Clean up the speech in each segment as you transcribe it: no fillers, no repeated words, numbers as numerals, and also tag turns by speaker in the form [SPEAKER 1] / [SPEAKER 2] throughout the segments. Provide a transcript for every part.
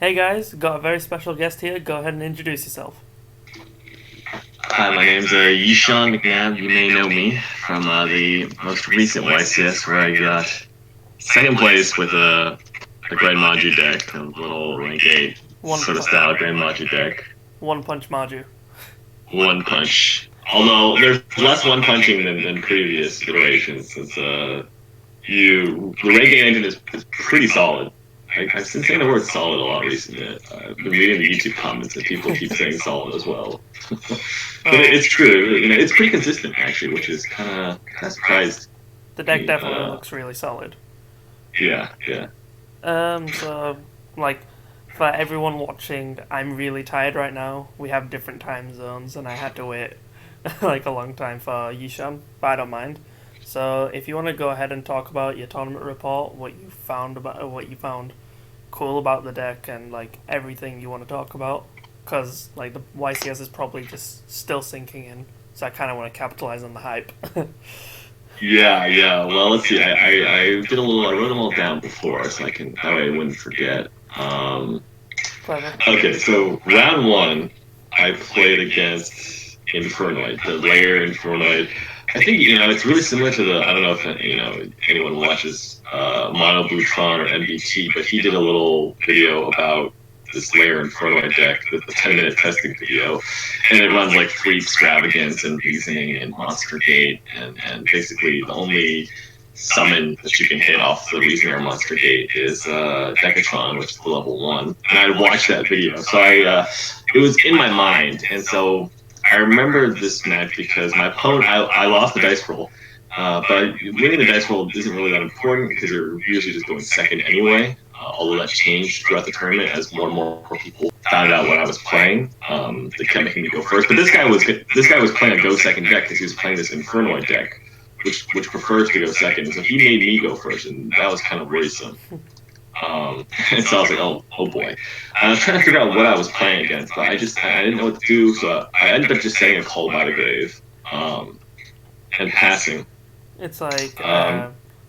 [SPEAKER 1] Hey guys, got a very special guest here. Go ahead and introduce yourself.
[SPEAKER 2] Hi, my name's Yishan Mcnabb. You may know me from the most recent YCS where I got second place with a Grand MAJU deck, a little rank 8
[SPEAKER 1] One
[SPEAKER 2] sort of style Grand MAJU deck.
[SPEAKER 1] One Punch Maju.
[SPEAKER 2] One punch. Although there's less one punching than previous iterations, since the rank 8 engine is pretty solid. I've been saying the word solid a lot recently. I've been reading the YouTube comments and people keep saying solid as well. But it's true. It's pretty consistent actually, which is kind of surprised.
[SPEAKER 1] The deck
[SPEAKER 2] Me.
[SPEAKER 1] definitely looks really solid.
[SPEAKER 2] Yeah, yeah.
[SPEAKER 1] So like for everyone watching, I'm really tired right now. We have different time zones, and I had to wait like a long time for Yishan, but I don't mind. So if you want to go ahead and talk about your tournament report, what you found cool about the deck, and like everything you want to talk about, because like the YCS is probably just still sinking in, so I kind of want to capitalize on the hype.
[SPEAKER 2] Yeah, yeah. Well, let's see. I did a little. I wrote them all down before, so that way I wouldn't forget.
[SPEAKER 1] Clever.
[SPEAKER 2] Okay, so round one, I played against Infernoid, the layer Infernoid. I think it's really similar to the. I don't know if anyone watches Mono Blutron or MBT, but he did a little video about this layer Infernoid deck, the 10-minute testing video, and it runs like free extravagance and reasoning and monster gate, and basically the only summon that you can hit off the reasoning or monster gate is Decatron, which is the level 1. And I watched that video, so it was in my mind, and so I remember this match because my opponent, I lost the dice roll. But winning the dice roll isn't really that important because you're usually just going second anyway. Although that changed throughout the tournament as more and more people found out what I was playing. They kept making me go first. But this guy was playing a go second deck because he was playing this Infernoid deck, which prefers to go second. So he made me go first, and that was kind of worrisome. And so I was like, oh boy. I was trying to figure out what I was playing against, but I didn't know what to do. So I ended up just setting a Call by the Grave and passing.
[SPEAKER 1] It's like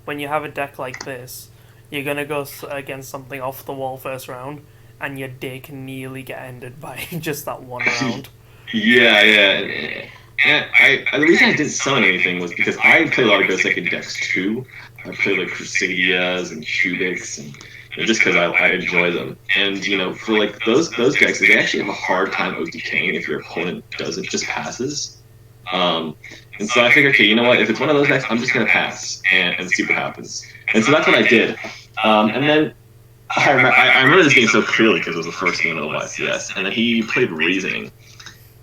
[SPEAKER 1] when you have a deck like this, you're gonna go against something off the wall first round, and your day can nearly get ended by just that one round.
[SPEAKER 2] Yeah, yeah. And the reason I didn't summon anything was because I play a lot of Go Second decks too. I play like Crusadias and Cubics, and just because I enjoy them. And for like those decks, they actually have a hard time OTKing if your opponent doesn't just passes. And so I figured, okay, you know what? If it's one of those decks, I'm just gonna pass and see what happens. And so that's what I did. And then I remember this game so clearly because it was the first game of the YCS, and then he played Reasoning.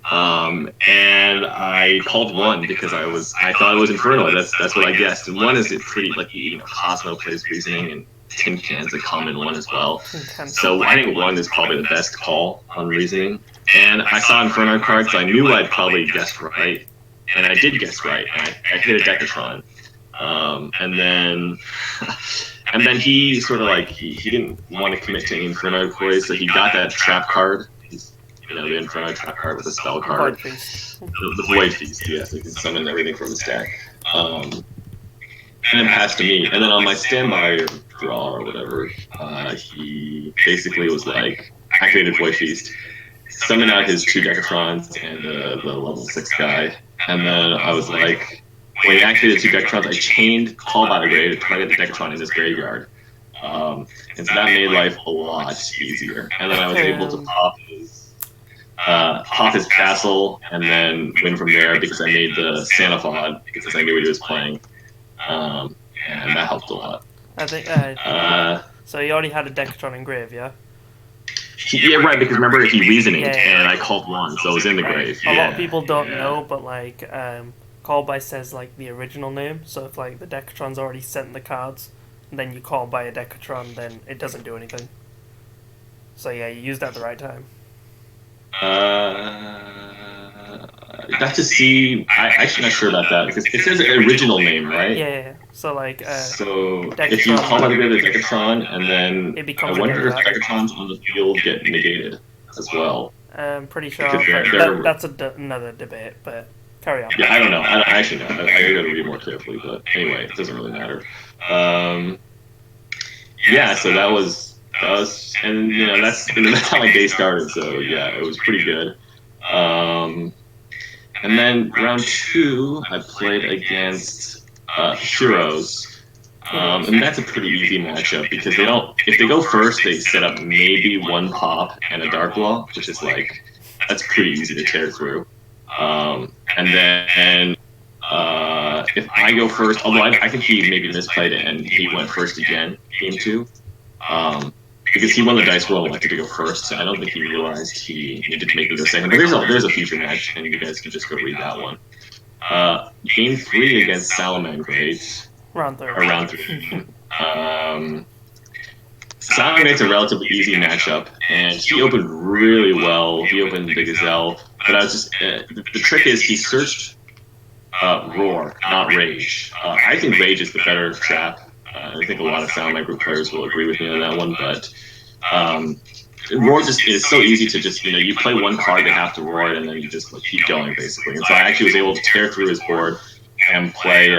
[SPEAKER 2] And I called one because I thought it was Inferno. That's what I guessed. And one is pretty like Cosmo plays Reasoning, and Tin Can's a common one as well. So I think one is probably the best call on Reasoning. And I saw Inferno cards, so I knew I'd probably guessed right. And I did guess right. I hit a Decatron. And then he sort of like he didn't want to commit to any Inferno plays, so he got that trap card. The Inferno trap card with a spell card. The Void Feast, yes, you can summon everything from his deck. And then passed to me. And then on my standby or draw or whatever, he basically was like, activated Void Feast, summoned out his 2 Decatrons and the level 6 guy. And then I was like, when he activated 2 Decatrons, I chained Call by the Grave to target the Decatron in his graveyard. And so that made life a lot easier. And then I was able to pop his castle and then win from there because I made the Sanafod because I knew what he was playing. And that helped a lot.
[SPEAKER 1] I think. So you already had a Decatron in grave, yeah?
[SPEAKER 2] Yeah, right, because remember he Reasoning, and I called one, so it was in the grave.
[SPEAKER 1] A lot of people don't know, but like, call by says like the original name, so if like the Decatron's already sent the cards, and then you call by a Decatron, then it doesn't do anything. So yeah, you used that at the right time.
[SPEAKER 2] Got to see. I'm actually not sure about that because it says original name, right?
[SPEAKER 1] Yeah. So like.
[SPEAKER 2] So if you call out a bit of Decatron, and then I wonder if Decatrons on the field get negated as well.
[SPEAKER 1] I'm pretty sure that's another debate, but carry on.
[SPEAKER 2] Yeah, I don't know. I actually know. I gotta read more carefully, but anyway, it doesn't really matter. Yeah, so that was And that's how my day started. So yeah, it was pretty good. Um, and then round two, I played against Heroes. And that's a pretty easy matchup because they don't. If they go first, they set up maybe one pop and a dark wall, which is like that's pretty easy to tear through. And then if I go first, although I think he maybe misplayed it and he went first again, game two, because he won the dice roll and elected to go first. So I don't think he realized he needed to make it go second. But there's a future match, and you guys can just go read that one. Game three against Salamangrate.
[SPEAKER 1] Round three.
[SPEAKER 2] Round three. Salamangrate's a relatively easy matchup, and he opened really well. He opened the Gazelle, but I was just the trick is he searched Roar, not Rage. I think Rage is the better trap. I think a lot of Salamangrate players will agree with me on that one, but Roar just is so easy to just you play one card, they have to roar it, and then you just like keep going basically. And so I actually was able to tear through his board and play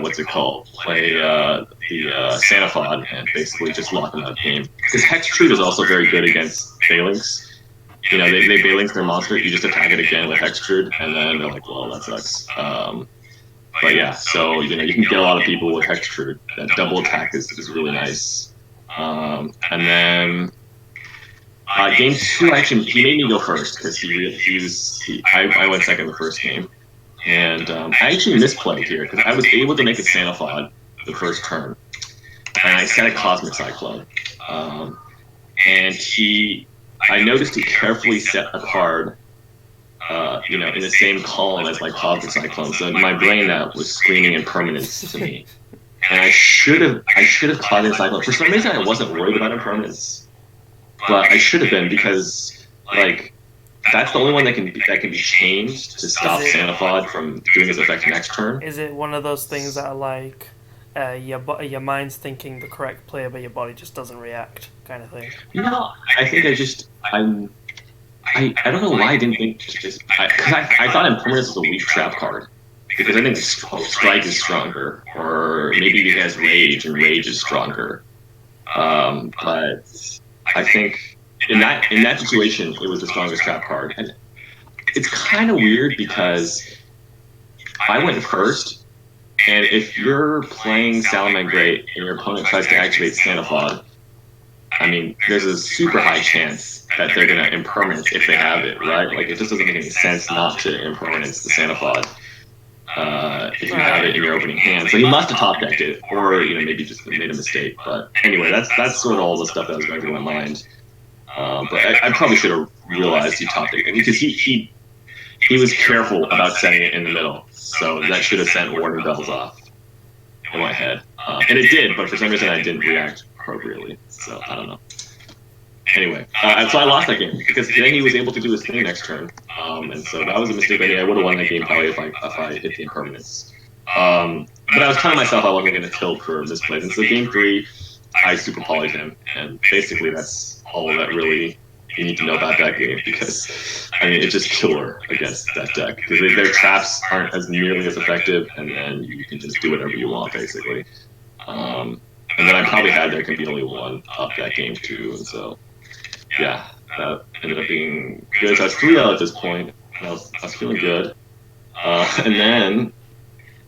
[SPEAKER 2] what's it called? Play the Sanafod and basically just lock him out of the game. Because Hextrude is also very good against Phalanx. They Phalanx their monster, you just attack it again with Hextrude, and then they're like, well, that sucks. But yeah, so you can get a lot of people with Hextrude. That double attack is really nice. And then game two, actually, he made me go first because I went second the first game. And I actually misplayed here because I was able to make a Sanafod the first turn, and I set a Cosmic Cyclone. And I noticed he carefully set a card, in the same column as my Cosmic Cyclone. So in my brain, that was screaming impermanence to me. And I should have Cosmic Cyclone. For some reason, I wasn't worried about impermanence, but I should have been because that's the only one that can be changed to stop Sanafod from doing his effect next turn.
[SPEAKER 1] Is it one of those things that are like your mind's thinking the correct play, but your body just doesn't react, kind of thing?
[SPEAKER 2] I think I don't know why I didn't think because I thought impermanence was a weak trap card because I think strike is stronger, or maybe he has rage and rage is stronger. But I think. In that situation, it was the strongest trap card. And it's kind of weird because I went first, and if you're playing Salamangrate and your opponent tries to activate Sanafod, I mean, there's a super high chance that they're going to impermanence if they have it, right? Like, it just doesn't make any sense not to impermanence the Sanafod if you have it in your opening hand. So he must have top decked it, or maybe just made a mistake. But anyway, that's sort of all the stuff that was going through my mind. But I probably should have realized he top decked it because he was careful about setting it in the middle, so that should have sent warning bells off in my head, and it did. But for some reason, I didn't react appropriately, so I don't know. Anyway, so I lost that game because then he was able to do his thing next turn, and so that was a mistake. I would have won that game probably if I hit the impermanence. But I was telling myself I wasn't going to tilt for misplays, and so game three, I super polyed him, and basically that's all that really you need to know about that game because it's just killer against that deck because their traps aren't as nearly as effective, and then you can just do whatever you want basically. And then I probably had there could be only one up that game too, and so yeah, that ended up being good. So I was 3-0 at this point, and I was feeling good. And then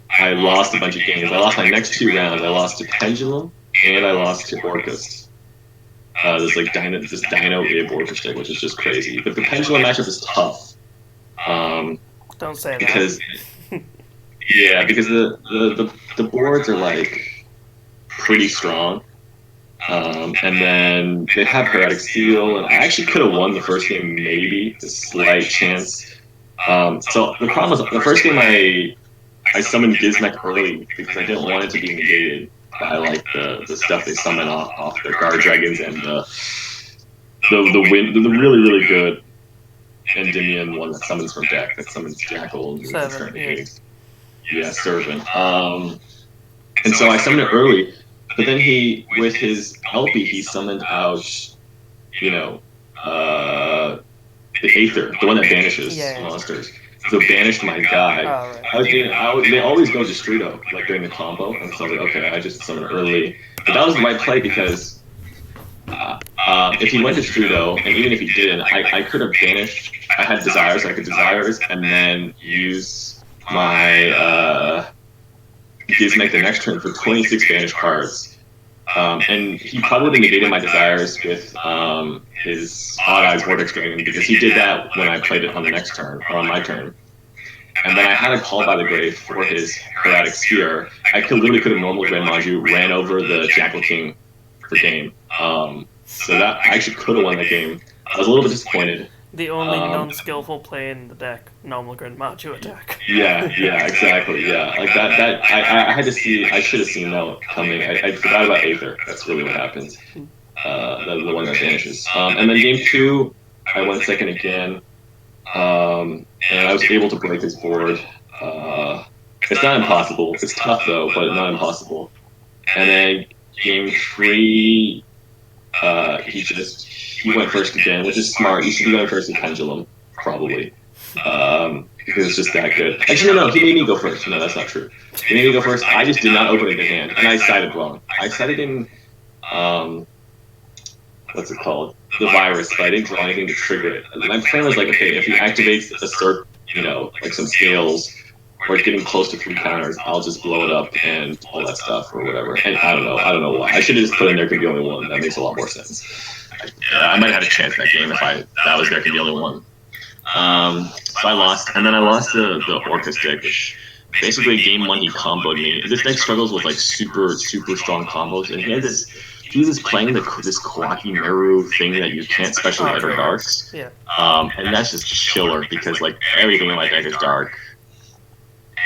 [SPEAKER 2] I lost a bunch of games. I lost my next two rounds. I lost to Pendulum and I lost to Orcust. This Dino Ib Orchestra, which is just crazy. But the Pendulum matchup is tough.
[SPEAKER 1] Don't say
[SPEAKER 2] because,
[SPEAKER 1] that.
[SPEAKER 2] because the boards are like pretty strong. And then they have Heretic Steel, and I actually could have won the first game, maybe, a slight chance. So the problem was, the first game I summoned Gizmek early because I didn't want it to be negated by like the stuff they summon off their guard dragons and the really really good Endymion one that summons from deck, that summons Jackal and
[SPEAKER 1] Servant.
[SPEAKER 2] Yeah, Servant. And so I summoned it early, but then he, with his LP, he summoned out, the Aether, the one that banishes monsters. So banished my guy.
[SPEAKER 1] Oh, right.
[SPEAKER 2] They always go Destrito, like during the combo, and so I was like, okay, I just summoned early. But that was the right play because if he went to Strudo, and even if he didn't, I could have banished. I had desires, I could desires, and then use my Gizmek the next turn for 26 banished cards. And he probably would have negated my desires with his Odd Eyes Vortex Dragon because he did that when I played it on the next turn, or on my turn. And then I had a Call by the Grave for his Heretic Sphere. I literally could have normal Grand Maju, ran over the Jackal King for game. So that I actually could have won that game. I was a little bit disappointed.
[SPEAKER 1] The only non-skillful play in the deck, normal Grand Maju attack.
[SPEAKER 2] Yeah, exactly. Yeah, like that. I had to see. I should have seen that coming. I forgot about Aether. That's really what happens. The one that vanishes. And then game 2, I went second again. And I was able to break his board. It's not impossible. It's tough though, but not impossible. And then game 3, he went first again, which is smart. You should be going first with Pendulum, probably. Because it's just that good. Actually, no, he made me go first. No, that's not true. He made me go first. I just did not open it to hand, and I sided wrong. I sided in, what's it called? The virus, but I didn't draw anything to trigger it. My plan was like, okay, if he activates a cert, like some scales, or it's getting close to 3 counters, I'll just blow it up and all that stuff or whatever. And I don't know why. I should have just put in there could be only one. That makes a lot more sense. I might have had a chance that game if that was there could be only one. So I lost, and then I lost the Orca stick, which basically game 1 he comboed me. This deck struggles with like super strong combos, and he was playing this Kawaki Meru thing that you can't special hit or darks.
[SPEAKER 1] Yeah.
[SPEAKER 2] And that's just killer because like everything in my deck is dark.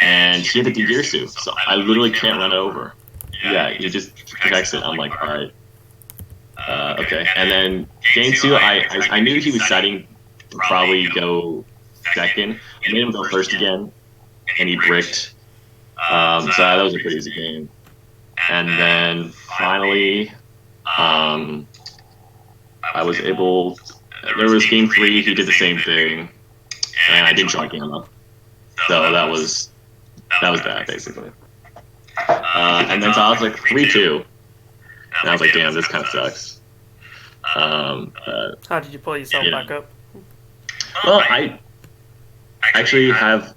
[SPEAKER 2] And he had the Digirsu, so I literally can't run it over. Yeah, he just protects it. I'm like, alright. Okay. And then game 2, I knew he was setting to probably go second. I made him go first again, and he bricked. So that was a pretty easy game. And then finally, I was able. There was game 3. He did the same thing, and I didn't draw Gamma. So that was bad, basically. And then so I was like 3-2, and I was like, damn, this kind of sucks.
[SPEAKER 1] How did you pull yourself back up?
[SPEAKER 2] Well, I actually have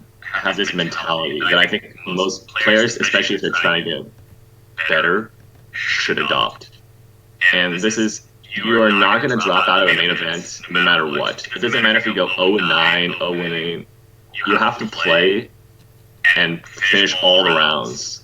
[SPEAKER 2] this mentality that I think most players, especially if they're trying to get better, should adopt. And this is, you are not going to drop out of a main event no matter what. It doesn't matter if you go 0-9, 0-8. You have to play and finish all the rounds.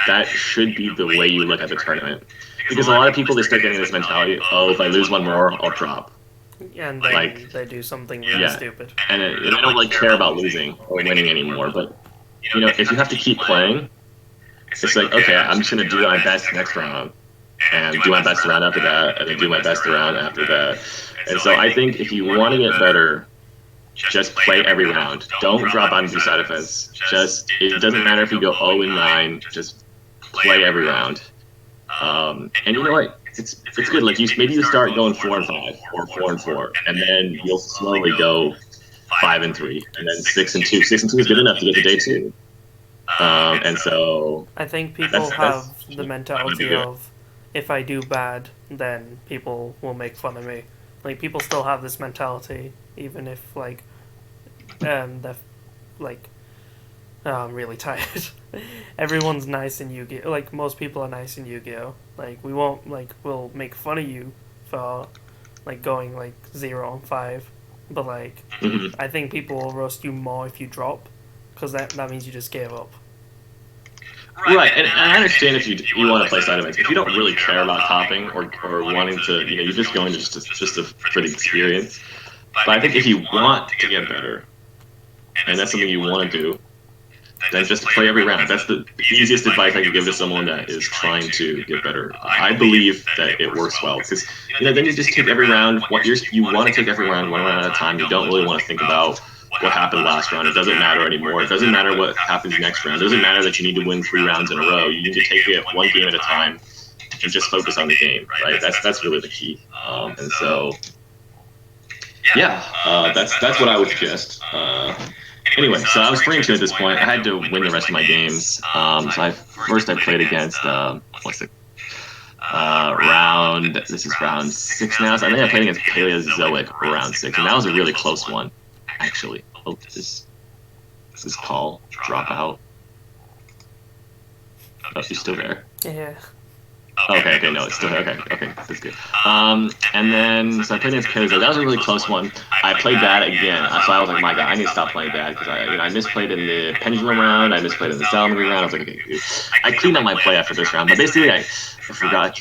[SPEAKER 2] That should be the way you look at the tournament. Because a lot of people, they start getting this mentality, oh, if I lose one more, I'll drop.
[SPEAKER 1] And then they do something really stupid.
[SPEAKER 2] And they don't like care about losing or winning anymore. But, if you have to keep playing, it's like, okay, I'm just going to do my best next round. And do my best round after that, and then do my best round after that. And so I think if you want to get better, just play every round. Don't drop out and do side effects. It doesn't matter if you go 0-9, just play every round. And you know what? It's good. Like maybe you start going 4-5 or 4-4, and then you'll slowly go 5-3, and then 6-2. 6-2 is good enough to get to day 2. And so
[SPEAKER 1] I think people have the mentality of, if I do bad, then people will make fun of me. Like people still have this mentality, even if they're I'm really tired. Everyone's nice in Yu-Gi-Oh! Like most people are nice in Yu-Gi-Oh! Like we won't we'll make fun of you for going 0-5, but I think people will roast you more if you drop, because that means you just gave up.
[SPEAKER 2] Right, and I understand if you want to play side events. If you don't really care about topping or wanting to, you're just going to for the experience. But I think if you want to get better, and that's something you want to do, then just play every round. That's the easiest advice I can give to someone that is trying to get better. I believe that it works well because then you just take every round. You want to take every round one round at a time. You don't really want to think about what happened last round. It doesn't matter anymore. It doesn't matter what happens next round. It doesn't matter that you need to win 3 rounds in a row. You need to take it one game at a time and just focus on the game. Right? That's really the key. And so, that's what I would suggest. Anyway, so I was 3-2 at this point. I had to win the rest of my games. So I played against This is round 6 now. So I think I played against Paleozoic for round 6, and that was a really close one, actually. Oh, this is call drop out. Oh, you're still there.
[SPEAKER 1] Yeah.
[SPEAKER 2] Okay, no, it's still okay, that's good. And then so I played against Paleozoic. That was a really close one. I played bad again, so I was like, my God, I need to stop playing bad because I misplayed in the pendulum round, I misplayed in the salamander round. I was like, okay, I cleaned up my play after this round, but basically I forgot,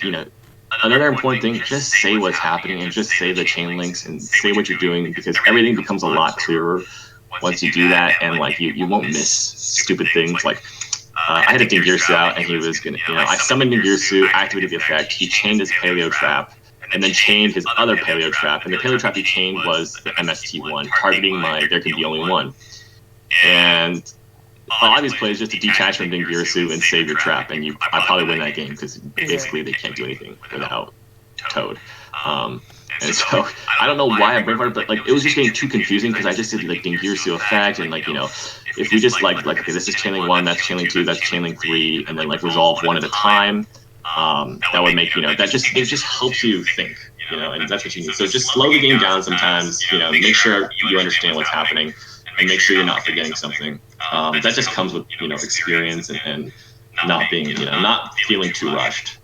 [SPEAKER 2] another important thing, just say what's happening and just say the chain links and say what you're doing because everything becomes a lot clearer once you do that, and like you won't miss stupid things like. I had a Dingirsu out, and he was gonna, I summoned Dingirsu, activated the effect, he chained his Paleo Trap, and then chained his other Paleo Trap, and the Paleo Trap he chained was the MST1, targeting my There Can Be Only One. And obvious play is just to detach from Dingirsu and save your trap, and I probably win that game, because basically they can't do anything without Toad. And so, I don't know why I brainfarted, but like it was just getting too confusing because I just did like Dingirsu effect and like, if we just like okay, this is chaining 1, that's chaining 2, that's chaining 3, and then like resolve one at a time, that would make, it just helps you think, and that's what you need. So just slow the game down sometimes, make sure you understand what's happening and make sure you're not forgetting something. That just comes with, experience and not being, not feeling too rushed.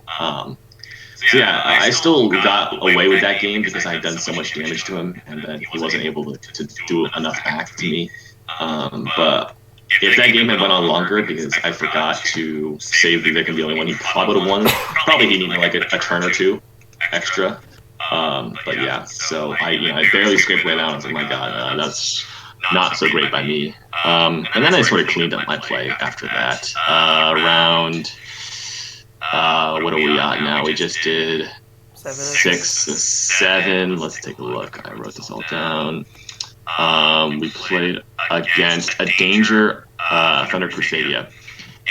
[SPEAKER 2] So yeah, I still got away with that game because I had done so much damage to him, and then he wasn't able to do enough back to me. But if that game had went on longer because I forgot to save the There Can Be Only One, he probably would have won. Probably he needed like a turn or two extra. But yeah, so I barely scraped way out. I was like, my God, that's not so great by me. And then I sort of cleaned up my play after that. Round. What are we at now? We just did 6, 7. Let's take a look. I wrote this all down. We played against a Danger Thunder Crusadia.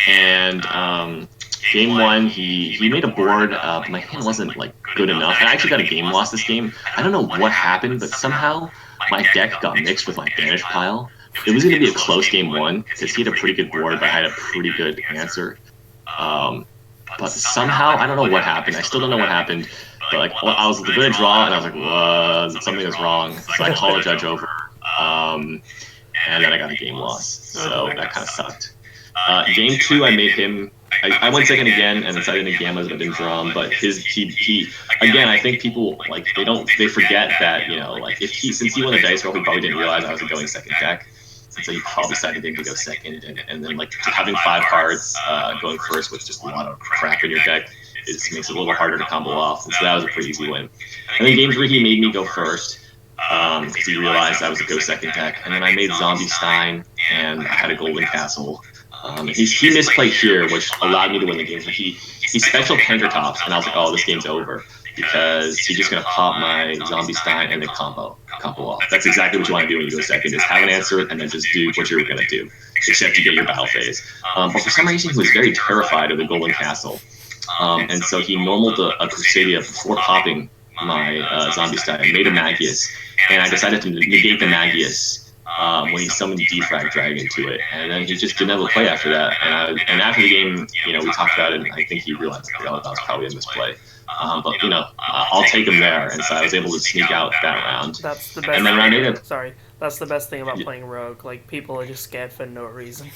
[SPEAKER 2] And game 1, he made a board, but my hand wasn't like good enough. I actually got a game loss this game. I don't know what happened, but somehow my deck got mixed with my Banish pile. It was going to be a close game 1 because he had a pretty good board, but I had a pretty good answer. But somehow, I don't know what happened. I still don't know what happened. But like, I was going to draw, and I was like, "Whoa, something was wrong." So I called the judge over, and then I got a game loss. So that kind of sucked. Game 2, I made him. I went second again, and decided in gammas, but didn't draw him. But he again, I think people like they forget that like since he won the dice roll, he probably didn't realize I was going second deck. And so you probably decided to go second, and then like having 5 cards going first with just a lot of crap in your deck, it just makes it a little harder to combo off. And so that was a pretty easy win. And then game 3, he made me go first because he realized I was a go second deck. And then I made Zombie Stein, and I had a Golden Castle. He misplayed here, which allowed me to win the game. So he special Pankertops, and I was like, oh, this game's over. Because he's just going to pop my Zombie Stein and then combo off. That's exactly what you want to do when you go second, is have an answer and then just do what you're going to do, except you get your battle phase. But for some reason, he was very terrified of the Golden Castle. And so he normaled a Crusadia before popping my Zombie Stein, made a Magius, and I decided to negate the Magius when he summoned Defrag Dragon to it. And then he just didn't have a play after that. And after the game, we talked about it, and I think he realized that was probably a misplay. But I'll take him there, and so I was able to sneak out that round.
[SPEAKER 1] That's the best.
[SPEAKER 2] And then round 8.
[SPEAKER 1] Sorry, that's the best thing about playing Rogue. Like, people are just scared for no reason.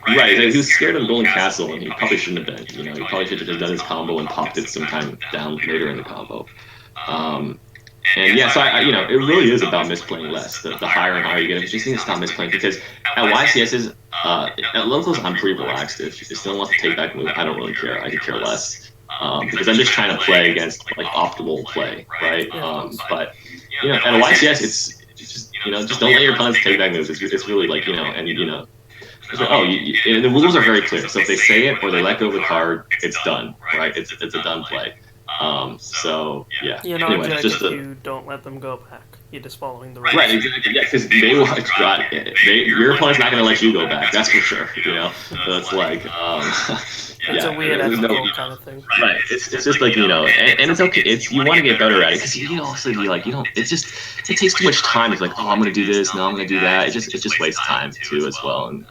[SPEAKER 2] Right, he was scared of Golden Castle, and he probably shouldn't have been. He probably should have just done his combo and popped it sometime down later in the combo. And yeah, so it really is about misplaying less. The higher and higher you get, you just need to stop misplaying, because at YCS's, at locals, I'm pretty relaxed. If you still want to take back move, I don't really care. I could care less. Because I'm just trying to play against like optimal play, right? But at a YCS, it's just just don't let your opponents take back moves. It's really like it's like, the rules are very clear. So if they say it or they let go of the card, it's done, right? It's a done play. So yeah.
[SPEAKER 1] You're not anyway, just if you don't let them go back. You're just following the rules.
[SPEAKER 2] Right, exactly. Yeah, because they will. Your opponent's not going to let you go back. That's for sure. So it's like.
[SPEAKER 1] It's a weird ethical kind of thing.
[SPEAKER 2] Right. It's just like and it's okay. You want to get better at it, because you also be like it takes too much time. It's like, oh, I'm going to do this. No, I'm going to do that. It just wastes time too as well. And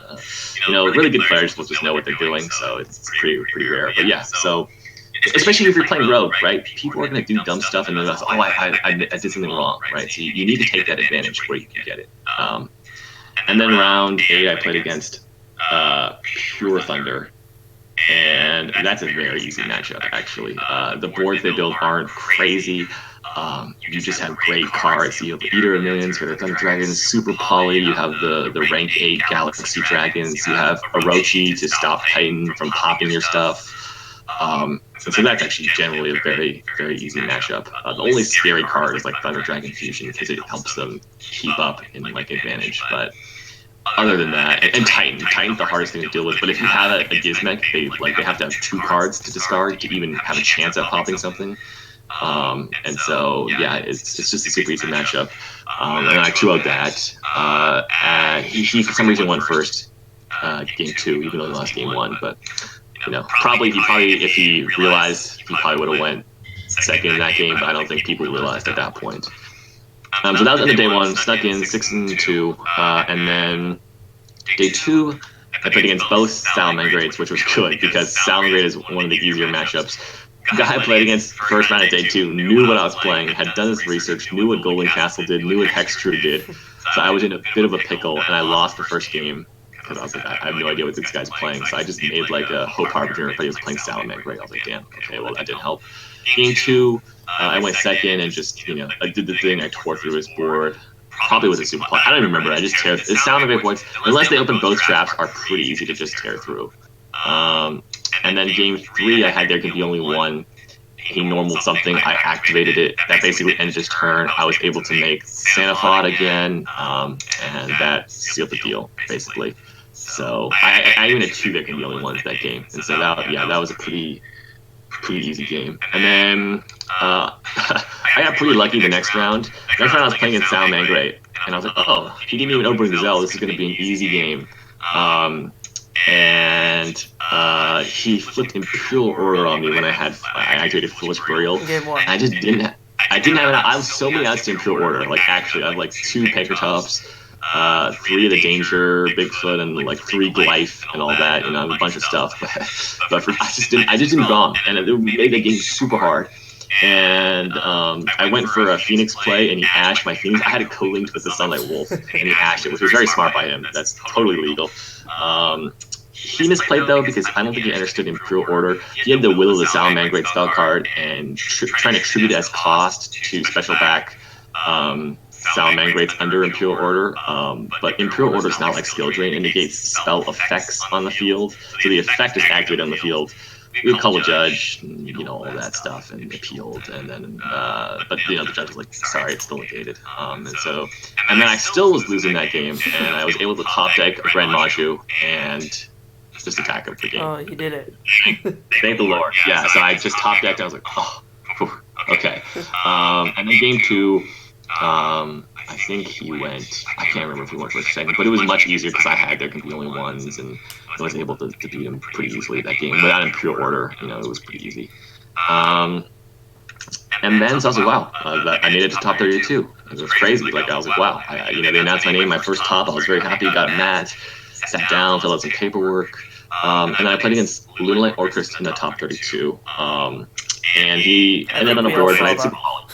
[SPEAKER 2] really good players will just know what they're doing. So it's pretty rare. But yeah. So especially if you're playing rogue, right? People are going to do dumb stuff and they're like, oh, I did something wrong, right? So you need to take that advantage where you can get it. And then round 8, I played against Pure Thunder. And that's a very easy matchup, actually. The boards they build aren't crazy. You just have great cards. You have Eater of Millions, Greater Thunder Dragons, Super Poly. You have the rank 8 Galaxy Dragons. You have Orochi to stop Titan from popping your stuff. So that's actually generally a very, very easy matchup. The only scary card is like Thunder Dragon Fusion because it helps them keep up in like advantage. But other than that, and Titan's the hardest thing to deal with. But if you have a Gizmek, they have to have 2 cards to discard to even have a chance at popping something. And so yeah, it's just a super easy matchup. And I 2-0'd that. He for some reason went first game 2, even though he lost game 1. But probably if he realized, he probably would have went second in that game. But I don't think people realized at that point. So that was end of day 1. Snuck in 6-2, and then day 2, I played against both Salamangreats, which was good because Salamangreat is one of the easier matchups. The guy I played against first round of day 2 knew what I was playing, had done his research, knew what Golden Castle did, knew what Hextrue did. So I was in a bit of a pickle, and I lost the first game because I was like, I have no idea what this guy's playing. So I just made like a Hope Harbinger, but he was playing Salamangreat. I was like, damn, okay, well that didn't help. Game 2, I went second and just, I did the thing. I tore through his board, probably with a super play. I don't even remember. I just tear. The Salamangreat boards, unless they open both traps, are pretty easy to just tear through. And then game 3, I had there could be only one. He normaled something. I activated it. That basically ended his turn. I was able to make Sanafod again, and that sealed the deal, basically. So I even had 2 there could be only ones that game. And so that was a pretty easy game. And then I got pretty lucky the next round. Next round I was playing in Salamangreat, and I was like, oh, he didn't even open Gazelle. This is going to be an easy game. And he flipped Imperial Order on me when I activated Foolish Burial.
[SPEAKER 1] Game 1.
[SPEAKER 2] I just didn't have enough. I have so many outs to Imperial Order. Like, actually, I have like 2 Pankratops, 3 of the Danger, Bigfoot, and like 3 Glyph and all that, a bunch of stuff. But I just didn't wrong, and it made the game super hard. And I went for a Phoenix play, and he ashed my Phoenix. I had it co-linked with the Sunlight Wolf, and he ashed it, which was very smart by him. That's totally legal. He misplayed, though, because I don't think he understood Imperial Order. He had the Will of the Salamangreat spell card, and trying to attribute it as cost to special back Salamangreats under Imperial Order. But Imperial Order is not like Skill Drain. It negates spell effects on the field. So the effect is activated on the field. We would call a judge, all that stuff, and appealed, and then, but the judge was like, sorry, it's still negated. And then I still was losing that game, and I was able to top deck a Grand MAJU and just attack him for game.
[SPEAKER 1] Oh, you did it.
[SPEAKER 2] Thank the Lord. Yeah, so I just top decked, and I was like, oh, okay. And then game 2, I think he went, I can't remember if he went for a second, but it was much easier because I had there could be only ones, and I was able to beat him pretty easily that game. Without Imperial Order, it was pretty easy. And then, so I was like, wow, I made it to top 32. It was crazy. Like, I was like, wow. They announced my name, my first top. I was very happy, got a match, sat down, filled out some paperwork. And then I played against Lunalight Orchrist in the top 32. And he ended on a board, but I had Super Poly.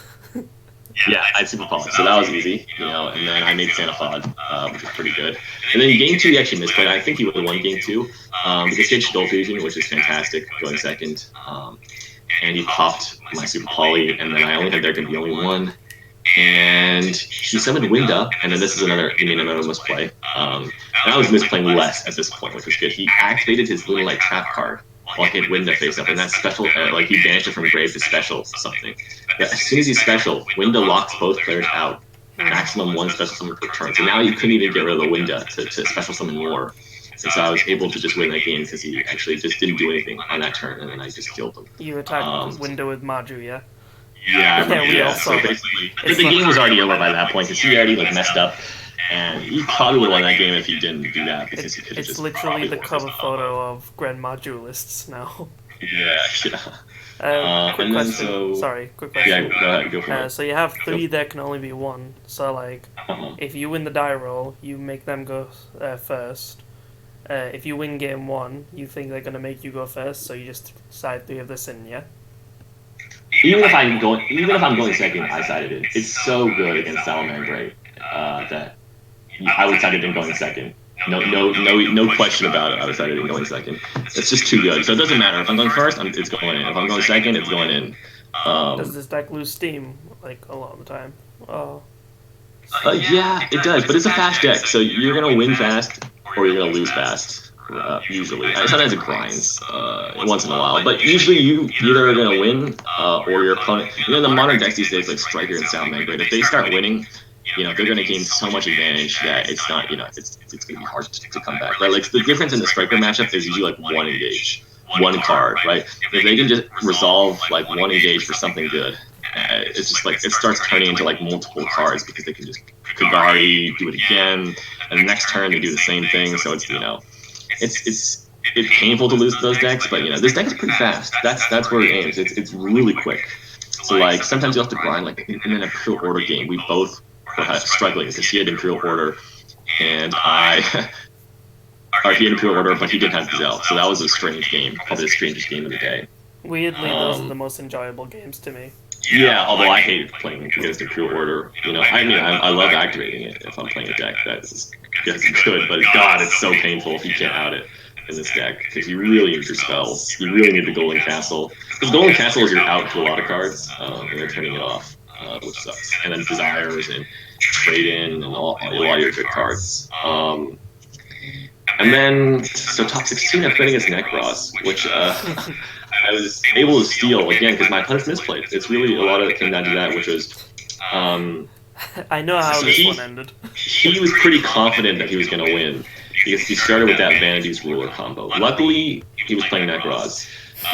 [SPEAKER 2] Yeah, I had Super Poly, so that was easy, and then I made Sanafod, which was pretty good. And then game 2, he actually misplayed. I think he would have won game 2, because he had Skull Fusion, which is fantastic, going second. And he popped my Super Poly, and then I only had there could be only one. And he summoned Winda, and then this is another misplay. And I was misplaying less at this point, which was good. He activated his little trap card while he had Winda face up, and that's special. He banished it from grave to special something. But as soon as he's special, Winda locks both players out. Maximum 1 special summon per turn. So now you couldn't even get rid of the Winda to special summon more. And so I was able to just win that game because he actually just didn't do anything on that turn, and then I just killed him.
[SPEAKER 1] You attacked Winda with MAJU, yeah?
[SPEAKER 2] Yeah. So basically, the game was already over by that point because he already messed up. And he probably would have won that game if he didn't do that because he could have just.
[SPEAKER 1] It's literally the cover photo of Grand MAJU lists now.
[SPEAKER 2] Yeah.
[SPEAKER 1] Quick question. Sorry, quick question.
[SPEAKER 2] Yeah, go ahead, go for it.
[SPEAKER 1] So you have 3 that can only be 1. So if you win the die roll, you make them go first. If you win game 1, you think they're gonna make you go first, so you just side 3 of this in, yeah?
[SPEAKER 2] even if I'm going second, I sided in. It's so good against Salamangre that I would side it in going second. No question about it. I would side it in going second. It's just too good. So it doesn't matter if I'm going first. It's going in. If I'm going second, it's going in.
[SPEAKER 1] Does this deck lose steam like a lot of the time? Oh,
[SPEAKER 2] Yeah, it does, but it's a fast deck, so you're gonna win fast or you're gonna lose fast. Usually, sometimes it grinds once in a while, but usually you either are gonna win or your opponent. The modern decks these days, like Striker and Soundman, if they start winning, they're gonna gain so much advantage that it's not, it's gonna be hard to come back, right? Like the difference in the Striker matchup is usually like one engage, one card, right? If they can just resolve like one engage for something good, it's just like it starts turning into like multiple cards because they can just Kagari, do it again, and the next turn they do the same thing. So it's painful to lose those decks, but this deck is pretty fast. That's where it aims. It's really quick. So like sometimes you have to grind. Like in an Imperial Order game, we both were struggling because he had Imperial Order and or he had Imperial Order, but he didn't have Gazelle. So that was a strange game, probably the strangest game of the day.
[SPEAKER 1] Weirdly, those are the most enjoyable games to me.
[SPEAKER 2] Yeah, although I hate playing against Imperial Order. I love activating it if I'm playing a deck that's good, but God, it's so painful if you can't out it in this deck because you really need your spells. You really need the Golden Castle. Because Golden Castle is your out to a lot of cards, and they're turning it off, which sucks. And then Desires and Trade In and a lot of your good cards. And then, so top 16, I played against Necros, which I was able to steal, again, because my opponent misplayed. It's really a lot of it came down to that, which was...
[SPEAKER 1] I know how this one ended.
[SPEAKER 2] He was pretty confident that he was going to win, because he started with that Vanity's Ruler combo. Luckily, he was playing Necros.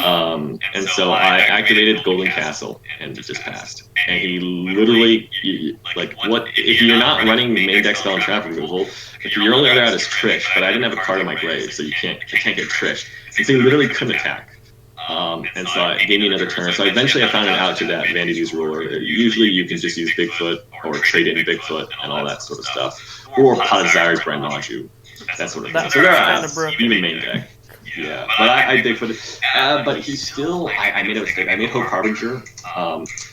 [SPEAKER 2] And so I activated Golden Castle, and it just passed. And he literally, if you're not running the main deck spell and trap removal, if your only other out is Trish, but I didn't have a card in my grave, so you can't get Trish. And so he literally couldn't attack. And so it gave me another turn. So eventually I found an out to that Vanity's Ruler. Usually you can just use Bigfoot or trade in Bigfoot and all that sort of stuff. Or Pot of Desires, Brand MAJU, that sort of thing. So there are outs, even main deck. Yeah, but I Bigfoot. But he still, I made a mistake. I made Hope Harbinger.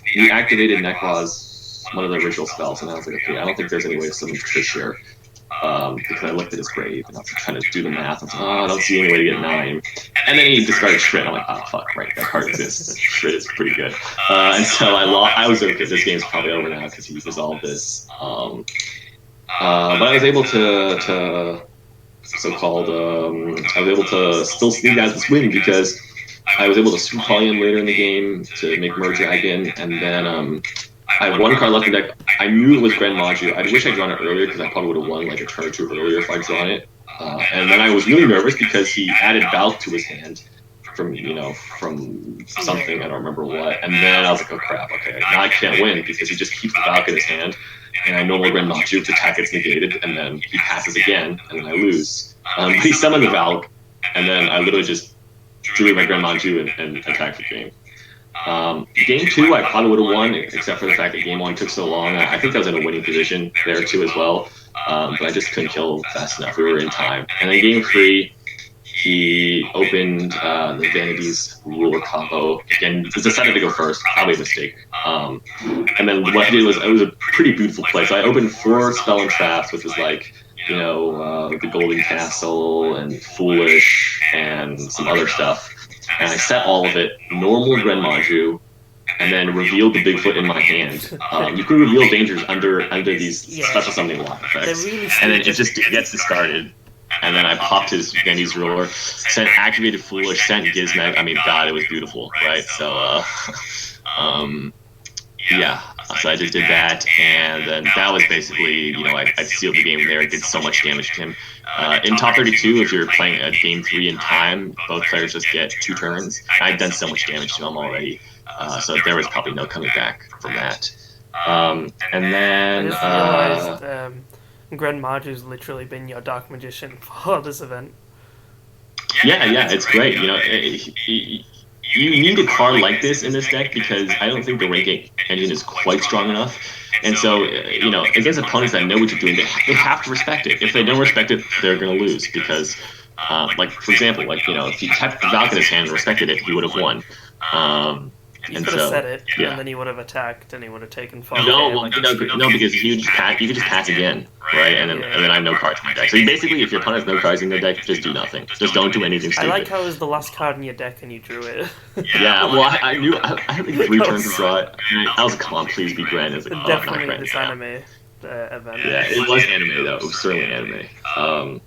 [SPEAKER 2] He activated Necros, one of the original spells, and I was like, okay, I don't think there's any way to summon Trish here. Because I looked at his grave and I was trying to do the math. I was like, I don't see any way to get 9. And then he discarded Shred. I'm like, oh fuck, right, that card exists. Shred is pretty good. And so I was okay. This game's probably over now because he resolved this. But I was able to I was able to still sneak out this win because I was able to Super Pollyon later in the game to make Merdragon, and then I had one card left in the deck. I knew it was Grand MAJU. I wish I'd drawn it earlier because I probably would have won like a turn or two earlier if I'd drawn it. And then I was really nervous because he added Valk to his hand from something, I don't remember what. And then I was like, oh crap, okay, now I can't win because he just keeps the Valk in his hand. And I normally Grand MAJU to attack gets negated, and then he passes again, and then I lose. But he summoned the Valk, and then I literally just drew my Grand MAJU and attacked the game. Game 2, I probably would have won, except for the fact that Game 1 took so long. I think I was in a winning position there too as well, but I just couldn't kill fast enough. We were in time. And then Game 3, he opened the Vanity's Ruler combo. Again, decided to go first, probably a mistake. And then what he did was, it was a pretty beautiful play. So I opened 4 Spell and Traps, which was like, the Golden Castle and Foolish and some other stuff. And I set all of it, normal Grand MAJU, and then revealed the Bigfoot in my hand. You can reveal dangers under these special summoning block effects. Really, and then it just gets discarded. And then I popped his Vanity's Ruler, sent activated Foolish, sent Gizmek. I mean, God, it was beautiful, right? So, yeah. So I just did that, and then that was basically, I sealed the game there. It did so much damage to him. In top 32, if you're playing a game 3 in time, both players just get 2 turns. I'd done so much damage to him already, so there was probably no coming back from that. And then...
[SPEAKER 1] I just realized Grand MAJU's literally been your Dark Magician for this event.
[SPEAKER 2] Yeah, it's great. You need a card like this in this deck because I don't think the ranking engine is quite strong enough. And so, against opponents that know what you're doing, they have to respect it. If they don't respect it, they're going to lose because, for example, if he kept Valk in his hand and respected it, he would have won.
[SPEAKER 1] You
[SPEAKER 2] And
[SPEAKER 1] could have
[SPEAKER 2] so,
[SPEAKER 1] said it,
[SPEAKER 2] yeah.
[SPEAKER 1] and then he would have attacked, and he would have taken 5.
[SPEAKER 2] No, well, no, because you could just pass again, right? And then I have no cards in my deck. So basically, if your opponent has no cards in their deck, just do nothing. Just don't do anything
[SPEAKER 1] I
[SPEAKER 2] stupid.
[SPEAKER 1] like how it was the last card in your deck and you drew it.
[SPEAKER 2] Yeah, well, I knew I had like 3 turns to draw it. I was like, come on, please be grand. It's like, oh, not
[SPEAKER 1] Definitely
[SPEAKER 2] grand.
[SPEAKER 1] this anime event.
[SPEAKER 2] Yeah, it was anime though. It was certainly anime.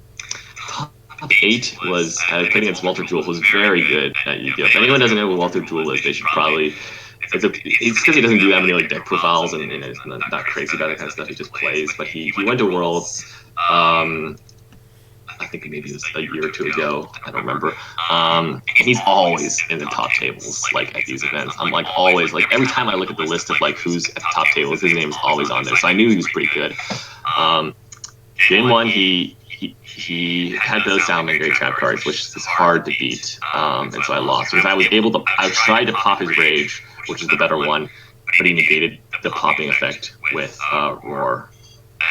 [SPEAKER 2] Top 8 was I played against Walter Jewell, who's very good at Yu-Gi-Oh. If anyone doesn't know who Walter Jewell is, they should probably. It's because he doesn't do that many like deck profiles and he's not crazy about that kind of stuff. He just plays. But he went to Worlds. I think maybe it was a year or 2 ago. I don't remember. And he's always in the top tables, like at these events. I'm like always like every time I look at the list of like who's at the top tables, his name is always on there. So I knew he was pretty good. Game 1, he had those Salmon Great Trap cards, which is hard to beat. And so I lost because I tried to pop his Rage, which is the better one, but he negated the popping effect with Roar.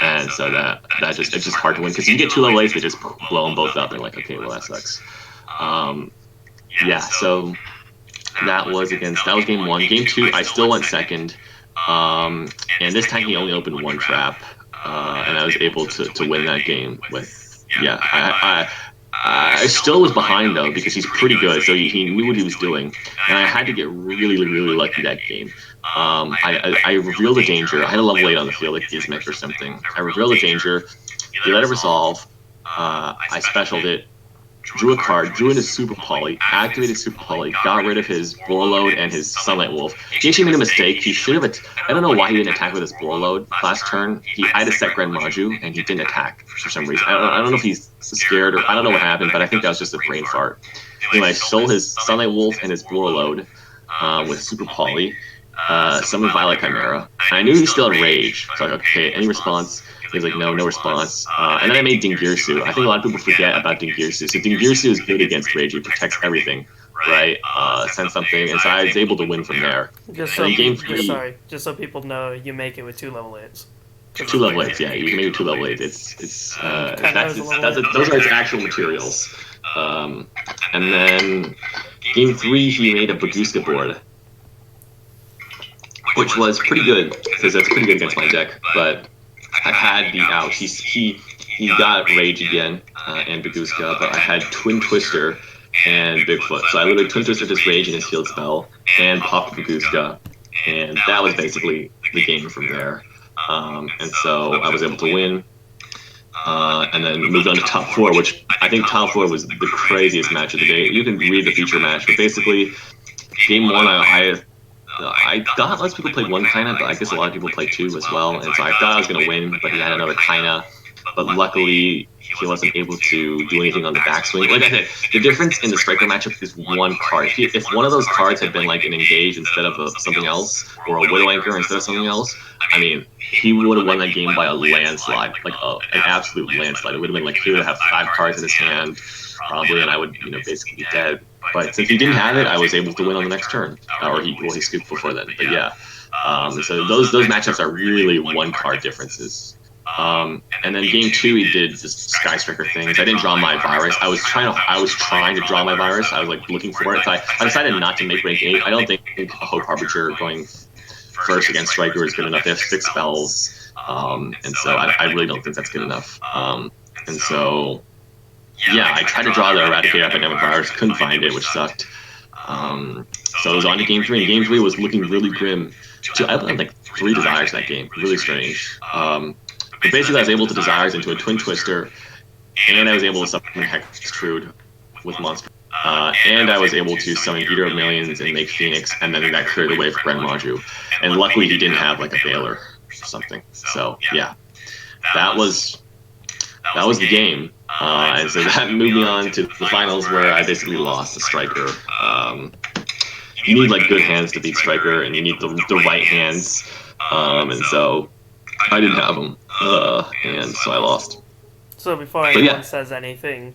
[SPEAKER 2] And so it's just hard to win because you get 2 level 8s, they just blow them both up. And like, okay, well that sucks. Yeah, so that was game 1. Game 2, I still went second, and this time he only opened 1 trap, and I was able to win that game with. Yeah, I still was behind though because he's pretty good, so he knew what he was doing, and I had to get really, really lucky that game. I revealed a danger. I had a level 8 on the field, like Gizmek or something. I revealed a danger. He let it resolve. I specialed it, drew a card, drew into Super Poly, activated Super Poly, got rid of his Borload and his Sunlight Wolf. He actually made a mistake. He should have. I don't know why he didn't attack with his Borload last turn. I had to set Grand MAJU, and he didn't attack for some reason. I don't know if he's scared or I don't know what happened, but I think that was just a brain fart. Anyway, I stole his Sunlight Wolf and his Borload with Super Poly. Summoned Violet Chimera. And I knew he still had Rage. So I was like, okay, any response? He was like, no response. And then I made Dingirsu. I think a lot of people forget about Dingirsu. So Dingirsu is good against Rage. It protects everything, right? Send something. And so I was able to win from there.
[SPEAKER 1] Just so people know, you make it with 2 level 8s.
[SPEAKER 2] 2 level 8s, yeah. You can make it 2 level 8s. Those are its actual materials. And then game 3, he made a Baguska board, which was pretty good because that's pretty good against my deck. But I had the ouch. He got Rage again and Baguska, but I had Twin Twister and Bigfoot. So I literally Twin Twisted his Rage and his Field Spell and popped Baguska, and that was basically the game from there. And so I was able to win. And then moved on to top 4, which I think top 4 was the craziest match of the day. You can read the feature match, but basically, game 1 I thought lots of people played 1 Kaina, but I guess a lot of people played 2 as well. And so I thought I was going to win, but he had another Kaina. But luckily, he wasn't able to do anything on the backswing. Like I said, the difference in the striker matchup is 1 card. If one of those cards had been like an Engage instead of something else, or a Widow Anchor instead of something else, I mean, he would have won that game by a landslide, like an absolute landslide. It would have been like he would have 5 cards in his hand, probably, and I would, basically be dead. But since he didn't have it, I was able to win on the next turn, or he scooped before then. But yeah, so those matchups are really 1 card differences. And then game 2, he did just Sky Striker things. I didn't draw my Virus. I was trying to draw my Virus. I was like looking for it. So I decided not to make rank 8. I don't think a Hope Harbinger going first against Striker is good enough. They have 6 spells, and so I really don't think that's good enough. And so yeah, I tried to draw the Eradicate Epidemic Virus, couldn't find it, which sucked. So it was on to game 3, and game 3 was looking really grim. I played like 3 Desires that game, really strange. But basically I was able to Desires into a Twin Twister, and I was able to summon Hextrude with Monster. And I was able to summon Eater of Millions and make Phoenix, and then that cleared the way for Grand MAJU. And luckily he didn't have like a Baylor or something. So yeah, that was the game. And so that moved me on to the finals where I basically lost to Striker. You need like good hands to beat Striker, and you need the right hands. And so I didn't have them, and so I lost.
[SPEAKER 1] So before anyone says anything,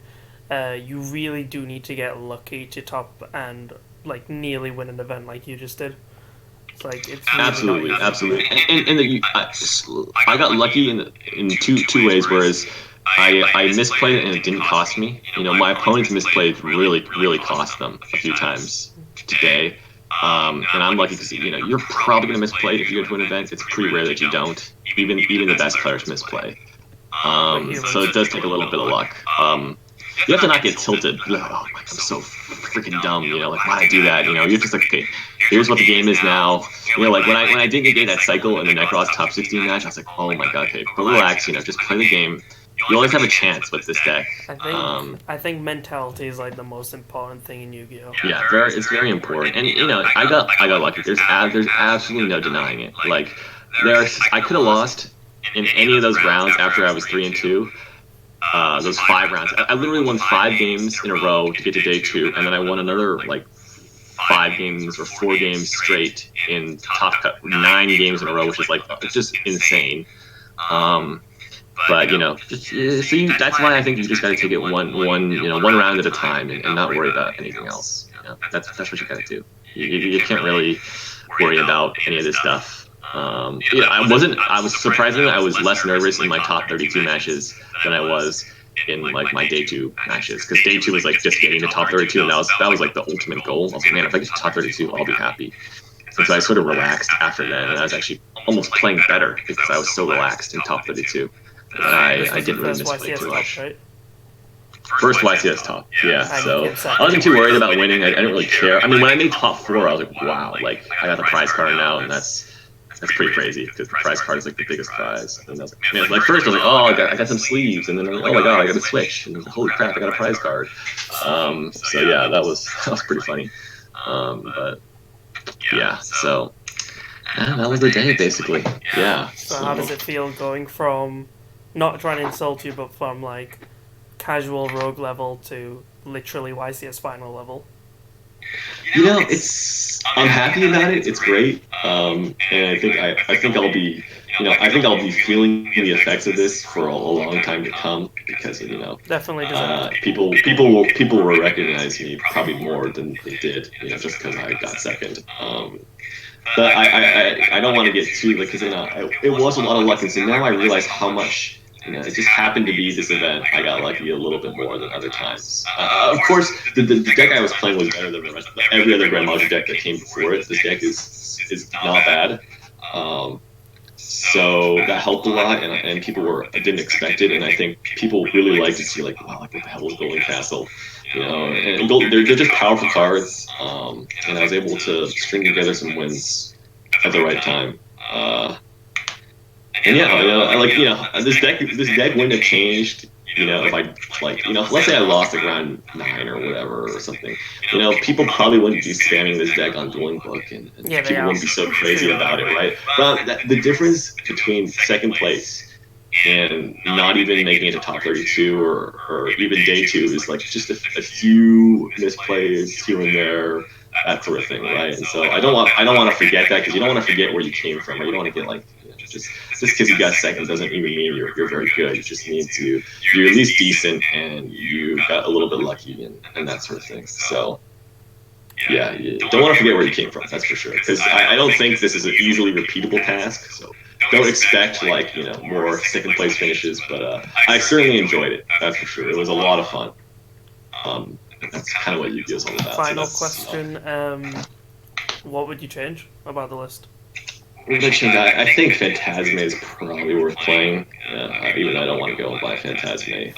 [SPEAKER 1] you really do need to get lucky to top and like nearly win an event like you just did. It's like it's really
[SPEAKER 2] absolutely. And I got lucky in two ways. Whereas I misplayed it and it didn't cost me. My opponents misplayed really cost them a few times today. And I'm lucky because you're probably gonna misplay if you go to an event. It's pretty rare that you don't. Even the best players misplay. So it does take a little bit of luck. You have to not get tilted. Oh, I'm so freaking dumb. Like why did I do that? You're just like, okay, here's what the game is now. Like when I didn't get that cycle in the Necros top 16 match, I was like, oh my god, okay, but relax. Just play the game. You always have a chance with this deck.
[SPEAKER 1] I think mentality is like the most important thing in Yu-Gi-Oh.
[SPEAKER 2] Yeah, it's very important. And I got lucky. There's absolutely no denying it. Like I could have lost in any of those rounds after I was 3-2. Those 5 rounds. I literally won 5 games in a row to get to day 2, and then I won another like 5 games or 4 games straight in top cut 9 games in a row, which is like just insane. But that's why I think you just got to take it one round at a time and not worry about anything else. That's what you got to do. You can't really worry about any of this stuff. I was surprisingly I was less nervous in my top 32 matches than I was in like my day 2 matches, because day 2 was like just getting to top 32, and that was like the ultimate goal. I was like, man, if I get to top 32, I'll be happy. And so I sort of relaxed after that, and I was actually almost playing better because I was so relaxed in top 32. I didn't really misplay too much. Right? First YCS top, yeah. So I wasn't too worried about winning. I didn't really care. I mean, when I made top 4, I was like, wow, like I got the prize card now, and that's pretty crazy because the prize card is like the biggest prize. And I was like, man, like first I was like, oh, I got some sleeves, and then I'm like, oh my god, I got a Switch, and I was like, holy crap, I got a prize card. So yeah, that was pretty funny. But yeah, so that was the day basically. Yeah.
[SPEAKER 1] So how does it feel going from not trying to insult you, but from like casual rogue level to literally YCS final level?
[SPEAKER 2] I'm happy about it. It's great, and I think I'll be, feeling the effects of this for a long time to come, because
[SPEAKER 1] definitely
[SPEAKER 2] people will recognize me probably more than they did, just because I got second. But I don't want to get too, because it was a lot of luck, and so now I realize how much. It just happened to be this event. I got lucky a little bit more than other times. Of course, the deck I was playing was better than the rest. Every other Grand MAJU deck that came before it. This deck is not bad. So that helped a lot, and people didn't expect it, and I think people really liked to see like, wow, like what the hell is Golden Castle? And they're just powerful cards, and I was able to string together some wins at the right time. And this deck wouldn't have changed, if I let's say I lost at round 9 or whatever or something. People probably wouldn't be spamming this deck on Dueling Book, and people wouldn't be so crazy about it, right? But the difference between second place and not even making it to top 32 or even day 2 is like just a few misplays here and there, that sort of thing, right? And so I don't want to forget that, because you don't want to forget where you came from, or you don't want to get like just because you got second doesn't even mean you're very good. You just mean you're at least decent, and you got a little bit lucky and that sort of thing. So yeah, you don't want to forget where you came from. That's for sure. Because I don't think this is an easily repeatable task. So don't expect more second place finishes. But I certainly enjoyed it. That's for sure. It was a lot of fun. That's kind of what Yu-Gi-Oh is all about.
[SPEAKER 1] Final question: what would you change about the list?
[SPEAKER 2] I think Phantasme is probably worth playing, even though I don't want to go and buy Phantasme.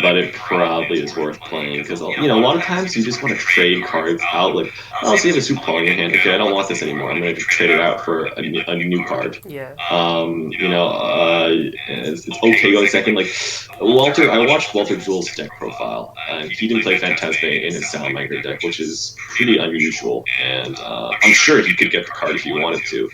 [SPEAKER 2] But it probably is worth playing, because a lot of times you just want to trade cards out. Like, oh, so you have a Super Paul in your hand. Okay, I don't want this anymore. I'm going to just trade it out for a new card.
[SPEAKER 1] Yeah.
[SPEAKER 2] It's okay going second. Like Walter, I watched Walter Jewell's deck profile, and he didn't play Phantasme in his Salamander deck, which is pretty unusual. And I'm sure he could get the card if he wanted to.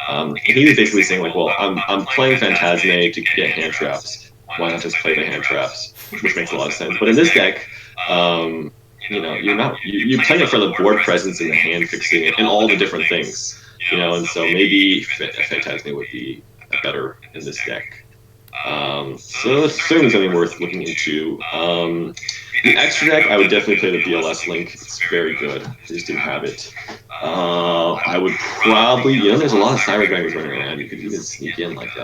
[SPEAKER 2] And he was basically saying like, well, I'm playing Phantasme to get hand traps. Why not just play the hand traps? Which makes a lot of sense. But in this deck, you're playing it for the board presence and the hand fixing and all the different things, and so maybe Phantasme would be better in this deck. So it's certainly something worth looking into. The extra deck, I would definitely play the BLS Link. It's very good. I just didn't have it. I would probably, there's a lot of Cyber Grinders running around. You could even sneak in like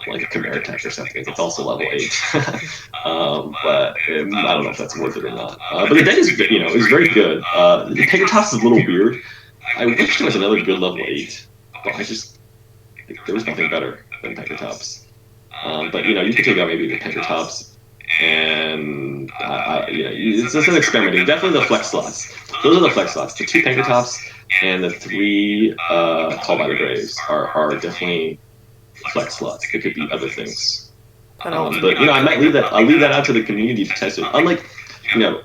[SPEAKER 2] like a Chimera Tech or something. It's also level 8. But I don't know if that's worth it or not. But the deck is, is very good. The Pegasus is a little weird. I wish there was another good level 8, but there was nothing better than Pegasus. But you could take out maybe the Pegasus, and it's just an experiment. Definitely the flex slots. Those are the flex slots. The 2 Pegasus and the 3 Call by the Graves are definitely flex slots. It could be other things. But I might leave that. I'll leave that out to the community to test it. Unlike,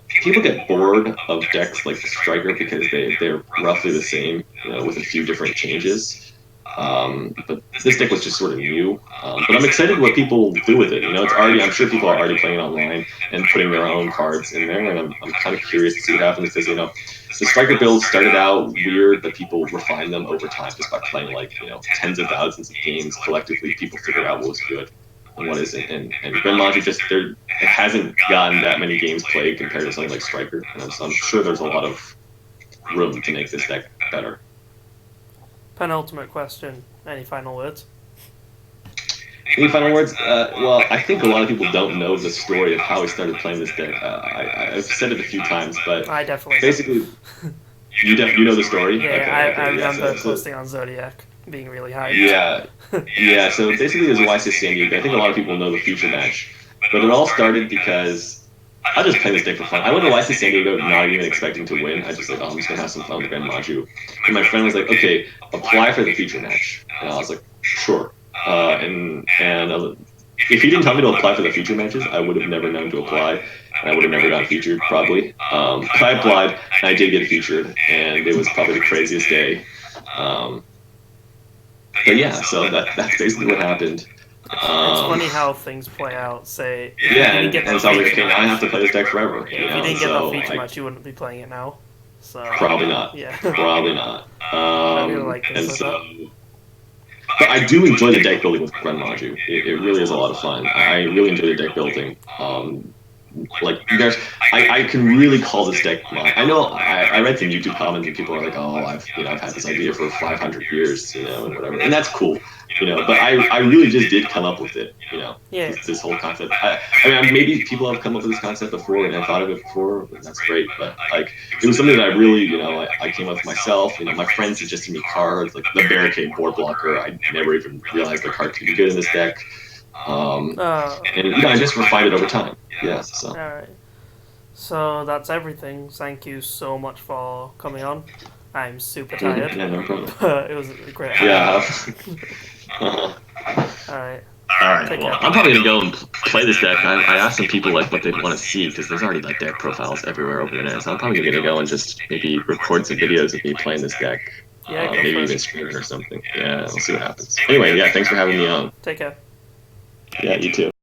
[SPEAKER 2] people get bored of decks like Striker because they're roughly the same, with a few different changes. But this deck was just sort of new. But I'm excited what people do with it. I'm sure people are already playing it online and putting their own cards in there, and I'm kind of curious to see what happens because the Striker builds started out weird, but people refined them over time just by playing tens of thousands of games collectively. People figured out what was good and what isn't, and Grand MAJU it hasn't gotten that many games played compared to something like Striker, and so I'm sure there's a lot of room to make this deck better.
[SPEAKER 1] Penultimate question. Any final words?
[SPEAKER 2] Any final words? Well, I think a lot of people don't know the story of how I started playing this deck. I've said it a few times, but
[SPEAKER 1] I definitely
[SPEAKER 2] basically, you know the story.
[SPEAKER 1] Yeah, I remember posting on Zodiac being really high.
[SPEAKER 2] Yeah, yeah. So basically, it was YC San Diego. I think a lot of people know the future match, but it all started because I just played this deck for fun. I went to YC San Diego not even expecting to win. I just like, I'm just gonna have some fun with Grand MAJU. And my friend was like, okay, apply for the future match, and I was like, sure. And if he didn't tell me to apply for the future matches, I would have never known to apply, and I would have never gotten featured probably. But I applied, and I did get featured, and it was probably the craziest day. But yeah, so that's basically what happened.
[SPEAKER 1] It's funny how things play out. Say,
[SPEAKER 2] yeah, and so I was like, okay, now I have to play this deck forever.
[SPEAKER 1] If you didn't get the feature match, you wouldn't be playing it now. So
[SPEAKER 2] probably not.
[SPEAKER 1] Yeah,
[SPEAKER 2] probably not.
[SPEAKER 1] I really like this.
[SPEAKER 2] And so, but I do enjoy the deck building with Grand MAJU. It really is a lot of fun. I really enjoy the deck building. I can really call this deck mine. I know I read some YouTube comments and people are like, oh, I've had this idea for 500 years, and whatever, and that's cool, but I really just did come up with it,
[SPEAKER 1] Yeah.
[SPEAKER 2] this whole concept. I mean, maybe people have come up with this concept before and have thought of it before, and that's great, but it was something that I really, I came up with myself. My friends suggested me cards, like the Barricade board blocker. I never even realized the card could be good in this deck. And I just refined it over time. Yeah. So.
[SPEAKER 1] All right. So that's everything. Thank you so much for coming on. I'm super tired.
[SPEAKER 2] Yeah, no problem.
[SPEAKER 1] But it was a great.
[SPEAKER 2] Yeah.
[SPEAKER 1] All right.
[SPEAKER 2] All right. Well, I'm probably gonna go and play this deck. I asked some people what they want to see because there's already deck profiles everywhere over the net. So I'm probably gonna go and just maybe record some videos of me playing this deck.
[SPEAKER 1] Yeah.
[SPEAKER 2] Maybe even stream it or something. Yeah. We'll see what happens. Anyway, yeah. Thanks for having me on.
[SPEAKER 1] Take care.
[SPEAKER 2] Yeah. You too.